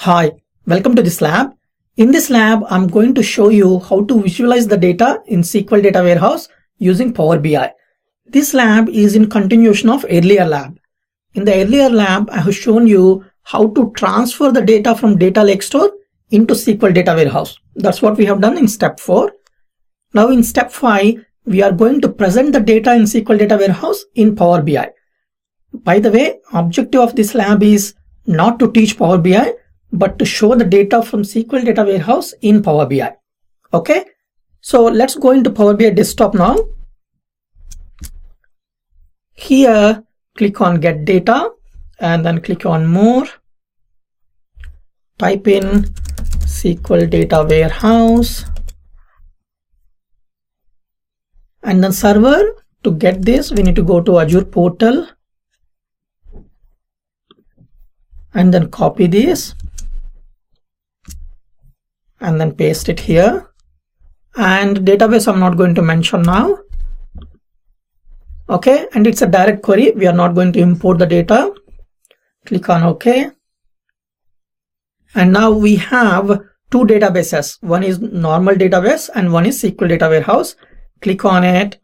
Hi, welcome to this lab. In this lab, I'm going to show you how to visualize the data in SQL Data Warehouse using Power BI. This lab is in continuation of earlier lab. In the earlier lab, I have shown you how to transfer the data from Data Lake Store into SQL Data Warehouse. That's what we have done in step 4. Now in step 5, we are going to present the data in SQL Data Warehouse in Power BI. By the way, objective of this lab is not to teach Power BI, but to show the data from SQL Data Warehouse in Power BI. Okay, so let's go into Power BI desktop now. Here, click on Get Data and then click on More. Type in SQL Data Warehouse and then server. To get this, we need to go to Azure portal and then copy this and then paste it here. And database I'm not going to mention now. Okay, and it's a direct query. We are not going to import the data. Click on OK. And now we have two databases. One is normal database and one is SQL Data Warehouse. Click on it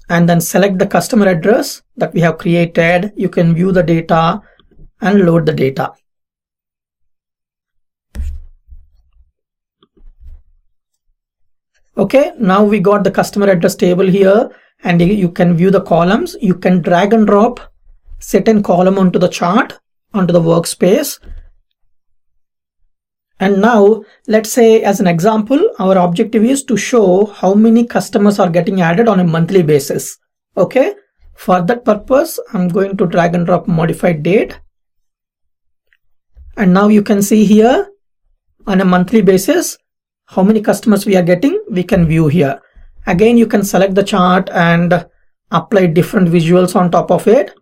and then select the customer address that we have created. You can view the data and load the data. Okay, now we got the customer address table here and you can view the columns. You can drag and drop certain column onto the chart, onto the workspace. And now let's say as an example, our objective is to show how many customers are getting added on a monthly basis. Okay, for that purpose, I'm going to drag and drop modified date. And now you can see here on a monthly basis, how many customers we are getting, we can view here. Again, you can select the chart and apply different visuals on top of it.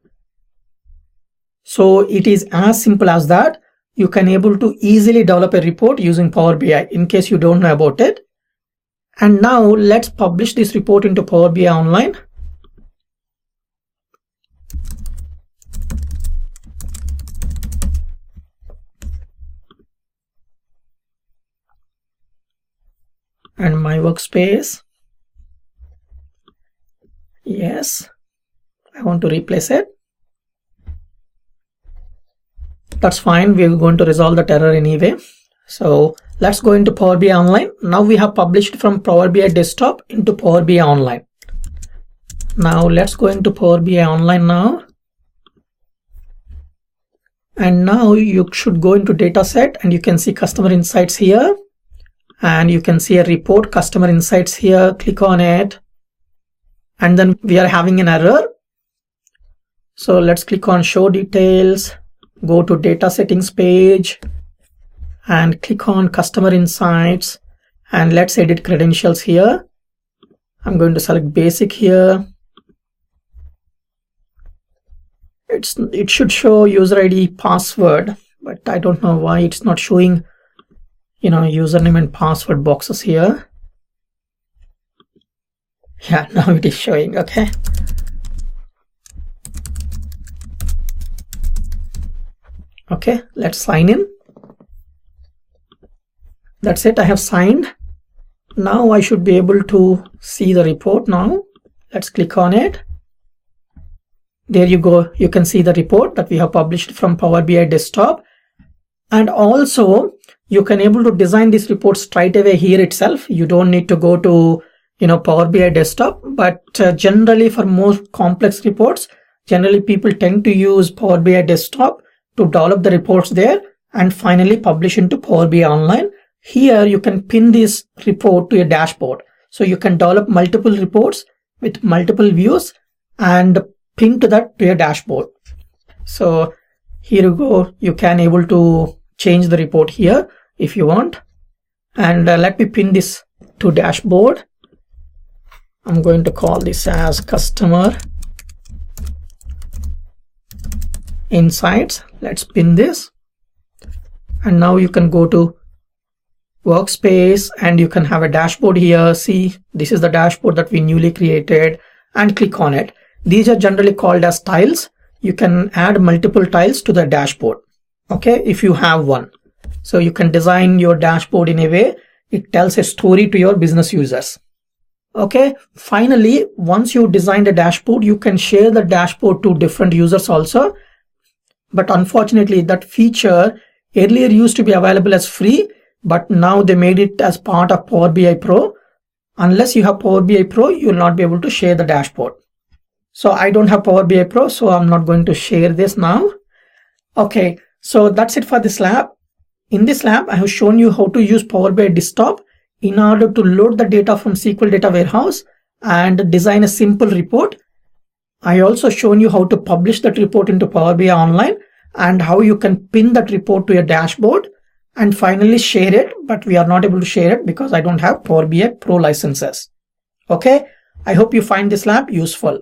So it is as simple as that. You can able to easily develop a report using Power BI in case you don't know about it. And now let's publish this report into Power BI Online. And my workspace. Yes, I want to replace it. That's fine. We're going to resolve that error anyway. So let's go into Power BI Online. Now we have published from Power BI Desktop into Power BI Online. Now let's go into Power BI Online now. And now you should go into data set and you can see customer insights here. And you can see a report, customer insights here. Click on it. And then we are having an error. So let's click on show details, go to data settings page and click on customer insights. And let's edit credentials here. I'm going to select basic here. It should show user ID password, but I don't know why it's not showing username and password boxes here. Yeah, now it is showing. Okay. Okay, let's sign in. That's it. I have signed. Now I should be able to see the report now. Let's click on it. There you go. You can see the report that we have published from Power BI Desktop. And also you can able to design this report straight away here itself. You don't need to go to Power BI Desktop, but generally for most complex reports, generally people tend to use Power BI Desktop to develop the reports there and finally publish into Power BI Online. Here you can pin this report to your dashboard. So you can develop multiple reports with multiple views and pin to your dashboard. So here you go. You can able to change the report here if you want. And let me pin this to dashboard. I'm going to call this as customer insights. Let's pin this. And now you can go to workspace and you can have a dashboard here. See, this is the dashboard that we newly created and click on it. These are generally called as tiles. You can add multiple tiles to the dashboard. Okay, if you have one. So you can design your dashboard in a way it tells a story to your business users. Okay, finally, once you design the dashboard, you can share the dashboard to different users also. But unfortunately, that feature earlier used to be available as free, but now they made it as part of Power BI Pro. Unless you have Power BI Pro, you will not be able to share the dashboard. So I don't have Power BI Pro, so I'm not going to share this now. Okay, so that's it for this lab. In this lab, I have shown you how to use Power BI Desktop in order to load the data from SQL Data Warehouse and design a simple report. I also shown you how to publish that report into Power BI Online and how you can pin that report to your dashboard and finally share it, but we are not able to share it because I don't have Power BI Pro licenses. Okay, I hope you find this lab useful.